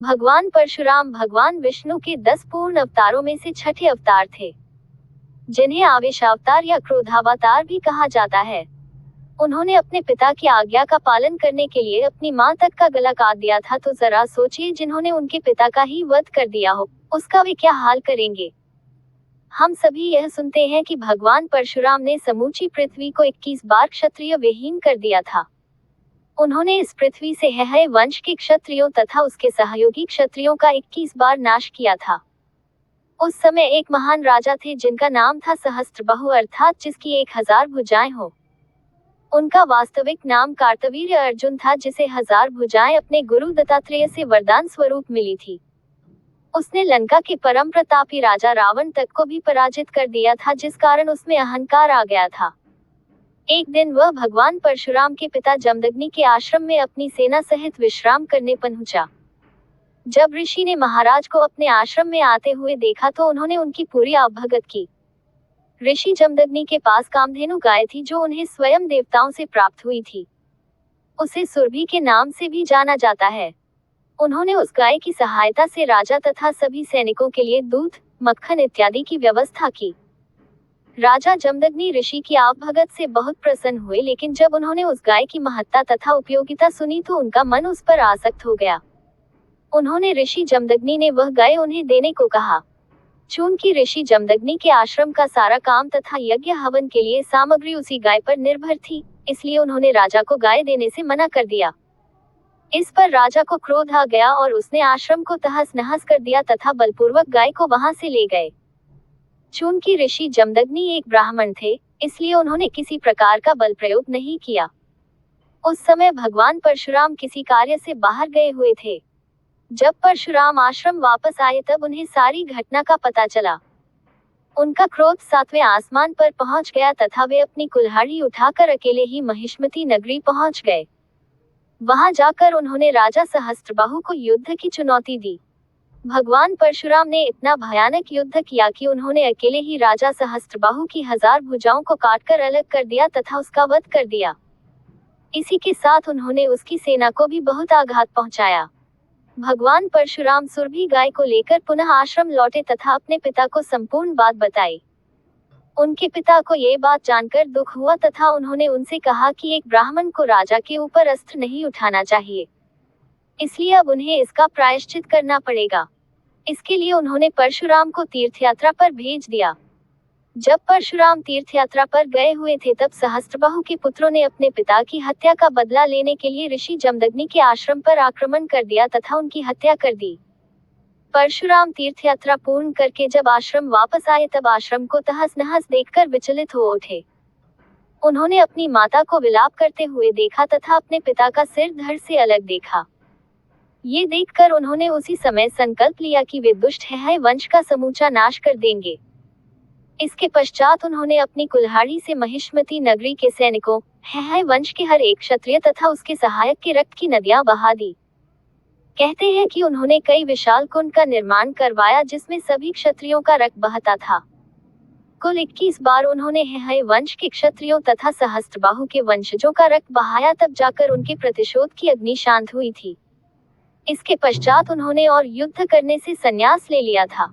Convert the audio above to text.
भगवान परशुराम भगवान विष्णु के 10 पूर्ण अवतारों में से छठे अवतार थे, जिन्हें आवेशावतार या क्रोधावतार भी कहा जाता है। उन्होंने अपने पिता की आज्ञा का पालन करने के लिए अपनी मां तक का गला काट दिया था, तो जरा सोचिए, जिन्होंने उनके पिता का ही वध कर दिया हो, उसका वे क्या हाल करेंगे। हम सभी यह सुनते हैं कि भगवान परशुराम ने समूची पृथ्वी को 21 बार क्षत्रिय विहीन कर दिया था। उन्होंने इस पृथ्वी से हेहय वंश के क्षत्रियों तथा उसके सहयोगी क्षत्रियों का 21 बार नाश किया था। उस समय एक महान राजा थे जिनका नाम था सहस्त्रबाहु, अर्थात जिसकी 1000 भुजाएं हो। उनका वास्तविक नाम कार्तवीर्य अर्जुन था, जिसे 1000 भुजाएं अपने गुरु दत्तात्रेय से वरदान स्वरूप मिली थी। उसने लंका के परम प्रतापी राजा रावण तक को भी पराजित कर दिया था, जिस कारण उसमें अहंकार आ गया था। एक दिन वह भगवान परशुराम के पिता जमदग्नि के आश्रम में अपनी सेना सहित विश्राम करने पहुंचा। जब ऋषि ने महाराज को अपने आश्रम में आते हुए देखा तो उन्होंने उनकी पूरी अवभगत की। ऋषि जमदग्नि के पास कामधेनु गाय थी, जो उन्हें स्वयं देवताओं से प्राप्त हुई थी। उसे सुरभि के नाम से भी जाना जाता है। उन्होंने उस गाय की सहायता से राजा तथा सभी सैनिकों के लिए दूध, मक्खन इत्यादि की व्यवस्था की। राजा जमदग्नि ऋषि की आवभगत से बहुत प्रसन्न हुए, लेकिन जब उन्होंने उस गाय की महत्ता तथा उपयोगिता सुनी तो उनका मन उस पर आसक्त हो गया। उन्होंने ऋषि जमदग्नि ने वह गाय उन्हें देने को कहा। चूंकि ऋषि जमदग्नि के आश्रम का सारा काम तथा यज्ञ हवन के लिए सामग्री उसी गाय पर निर्भर थी, इसलिए उन्होंने राजा को गाय देने से मना कर दिया। इस पर राजा को क्रोध आ गया और उसने आश्रम को तहस नहस कर दिया तथा बलपूर्वक गाय को वहां से ले गए। चूंकि ऋषि जमदग्नि एक ब्राह्मण थे, इसलिए उन्होंने किसी प्रकार का बल प्रयोग नहीं किया। उस समय भगवान परशुराम किसी कार्य से बाहर गए हुए थे। जब परशुराम आश्रम वापस आए तब उन्हें सारी घटना का पता चला। उनका क्रोध 7वें आसमान पर पहुंच गया तथा वे अपनी कुल्हाड़ी उठाकर अकेले ही महिष्मती नगरी पहुंच गए। वहां जाकर उन्होंने राजा सहस्त्रबाहु को युद्ध की चुनौती दी। भगवान परशुराम ने इतना भयानक युद्ध किया कि उन्होंने अकेले ही राजा सहस्त्रबाहु की 1000 भुजाओं को काटकर अलग कर दिया तथा उसका वध कर दिया। इसी के साथ उन्होंने उसकी सेना को भी बहुत आघात पहुंचाया। भगवान परशुराम सुरभि गाय को लेकर पुनः आश्रम लौटे तथा अपने पिता को संपूर्ण बात बताई। उनके पिता को ये बात जानकर दुख हुआ तथा उन्होंने उनसे कहा कि एक ब्राह्मण को राजा के ऊपर अस्त्र नहीं उठाना चाहिए, इसलिए अब उन्हें इसका प्रायश्चित करना पड़ेगा। इसके लिए उन्होंने परशुराम को तीर्थयात्रा पर भेज दिया। जब परशुराम तीर्थयात्रा पर गए हुए थे तब सहस्त्रबाहु के पुत्रों ने अपने पिता की हत्या का बदला लेने के लिए ऋषि जमदग्नि के आश्रम पर आक्रमण कर दिया तथा उनकी हत्या कर दी। परशुराम तीर्थयात्रा पूर्ण करके जब आश्रम वापस आए तब आश्रम को तहस नहस देखकर विचलित हो उठे। उन्होंने अपनी माता को विलाप करते हुए देखा तथा अपने पिता का सिर धड़ से अलग देखा। ये देखकर उन्होंने उसी समय संकल्प लिया कि वे दुष्ट हेहय वंश का समूचा नाश कर देंगे। इसके पश्चात उन्होंने अपनी कुल्हाड़ी से महिष्मती नगरी के सैनिकों, हेहय वंश के हर एक क्षत्रिय तथा उसके सहायक के रक्त की नदियां बहा दी। कहते हैं कि उन्होंने कई विशाल कुंड का निर्माण करवाया जिसमें सभी क्षत्रियों का रक्त बहता था। कुल 21 बार उन्होंने हेहय वंश के क्षत्रियों तथा सहस्त्रबाहु के वंशजों का रक्त बहाया, तब जाकर उनके प्रतिशोध की अग्नि शांत हुई थी। इसके पश्चात उन्होंने और युद्ध करने से संन्यास ले लिया था।